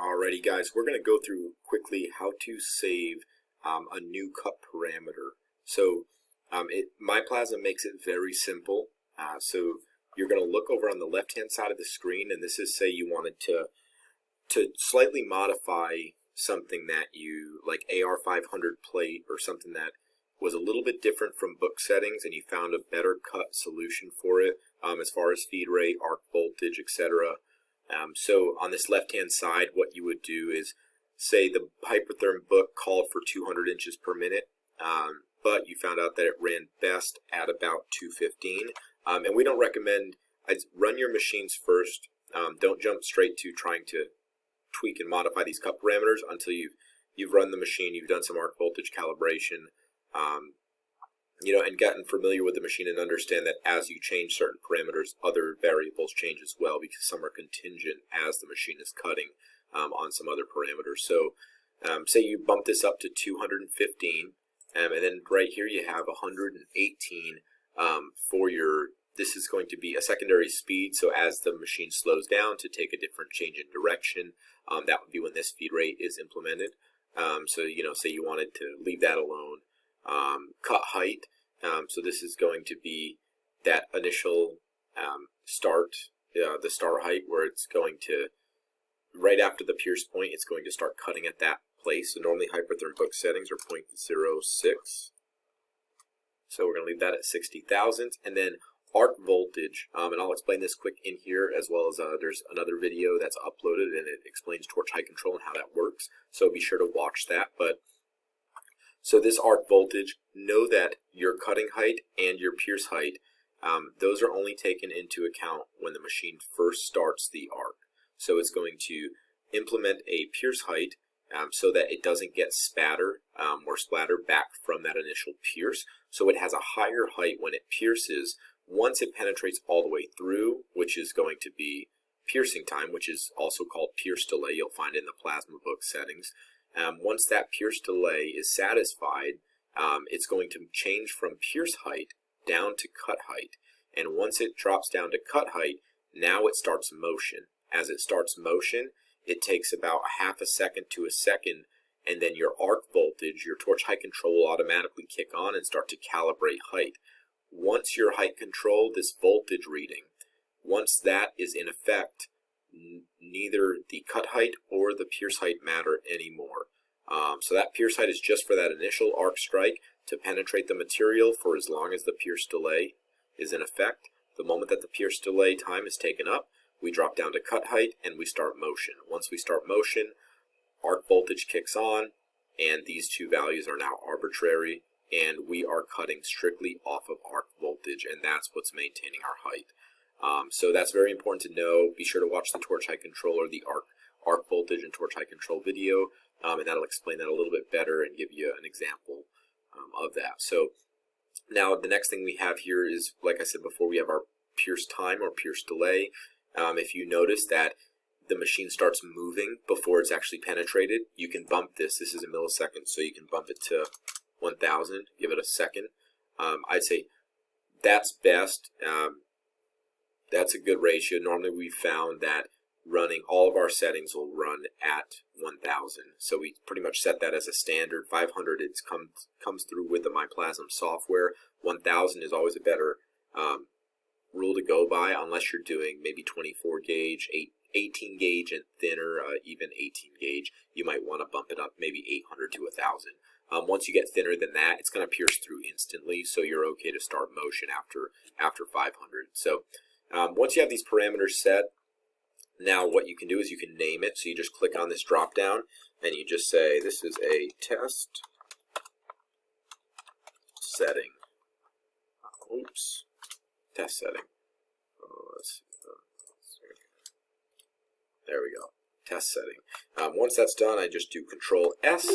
Alrighty guys, we're going to go through quickly how to save a new cut parameter. So MyPlasm makes it very simple. So you're going to look over on the left hand side of the screen, and this is, say you wanted to slightly modify something that you, like AR500 plate or something that was a little bit different from book settings, and you found a better cut solution for it as far as feed rate, arc voltage, etc. So on this left-hand side, what you would do is, say the Hypertherm book called for 200 inches per minute, but you found out that it ran best at about 215. And we don't recommend, I'd run your machines first. Don't jump straight to trying to tweak and modify these cut parameters until you've run the machine, you've done some arc voltage calibration, and gotten familiar with the machine, and understand that as you change certain parameters, other variables change as well, because some are contingent as the machine is cutting on some other parameters. So say you bump this up to 215, and then right here you have 118 for your, this is going to be a secondary speed, so as the machine slows down to take a different change in direction, that would be when this feed rate is implemented. So say you wanted to leave that alone. Cut height, so this is going to be that initial the start height, where it's going to, right after the pierce point, it's going to start cutting at that place. So normally Hypertherm book settings are 0.06, so we're going to leave that at 60 thousandths. And then arc voltage, and I'll explain this quick in here, as well as there's another video that's uploaded and it explains torch height control and how that works, so be sure to watch that. But so this arc voltage, know that your cutting height and your pierce height, those are only taken into account when the machine first starts the arc. So it's going to implement a pierce height so that it doesn't get spatter or splatter back from that initial pierce. So it has a higher height when it pierces. Once it penetrates all the way through, which is going to be piercing time, which is also called pierce delay, you'll find in the Plasma book settings. Once that pierce delay is satisfied, it's going to change from pierce height down to cut height. And once it drops down to cut height, now it starts motion. As it starts motion, it takes about a half a second to a second, and then your arc voltage, your torch height control, will automatically kick on and start to calibrate height. Once your height control, this voltage reading, once that is in effect, neither the cut height or the pierce height matter anymore. So that pierce height is just for that initial arc strike to penetrate the material for as long as the pierce delay is in effect. The moment that the pierce delay time is taken up, we drop down to cut height and we start motion. Once we start motion, arc voltage kicks on, and these two values are now arbitrary, and we are cutting strictly off of arc voltage, and that's what's maintaining our height. So that's very important to know. Be sure to watch the torch height controller, the arc voltage and torch height control video, and that'll explain that a little bit better and give you an example of that. So now the next thing we have here is, like I said before, we have our pierce time or pierce delay. If you notice that the machine starts moving before it's actually penetrated, you can bump this. This is a millisecond, so you can bump it to 1000, give it a second. I'd say that's best. That's a good ratio. Normally we've found that running all of our settings will run at 1000. So we pretty much set that as a standard. 500 comes through with the MyPlasm software. 1000 is always a better rule to go by, unless you're doing maybe 24 gauge, 18 gauge and thinner, even 18 gauge. You might want to bump it up maybe 800 to 1000. Once you get thinner than that, it's going to pierce through instantly, so you're okay to start motion after 500. So once you have these parameters set, now what you can do is you can name it. So you just click on this drop down and you just say, this is a test setting. Oops, test setting. There we go, test setting. Once that's done, I just do Control S,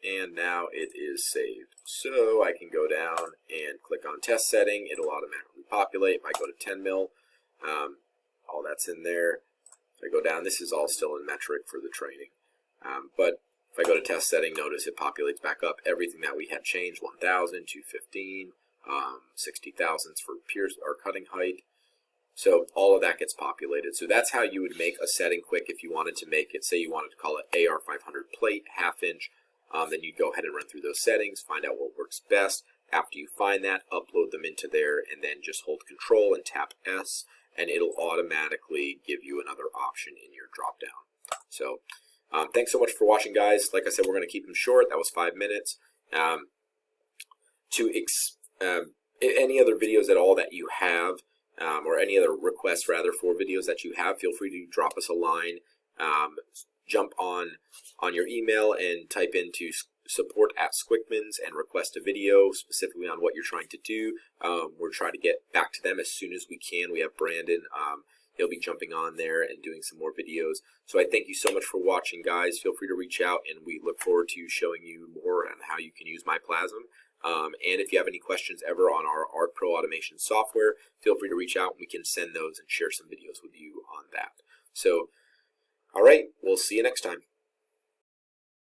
and now it is saved. So I can go down and click on test setting. It'll automatically populate. If I go to 10 mil, all that's in there. If I go down, this is all still in metric for the training. But if I go to test setting, notice it populates back up everything that we had changed: 1000, 215, 60 thousandths for pierce or cutting height, So all of that gets populated. So that's how you would make a setting quick if you wanted to make it. Say you wanted to call it AR500 plate, 1/2 inch. Then you'd go ahead and run through those settings, find out what works best. After you find that, upload them into there, and then just hold Control and tap S, and it'll automatically give you another option in your drop-down. So thanks so much for watching, guys. Like I said, we're going to keep them short. That was 5 minutes. Any other videos at all that you have, or any other requests rather for videos that you have, feel free to drop us a line. Jump on your email and type into support@Squickmon's and request a video specifically on what you're trying to do. We're trying to get back to them as soon as we can. We have Brandon. He'll be jumping on there and doing some more videos. So I thank you so much for watching, guys. Feel free to reach out, and we look forward to showing you more on how you can use MyPlasm. And if you have any questions ever on our Art Pro automation software, feel free to reach out, and we can send those and share some videos with you on that. So, all right, we'll see you next time.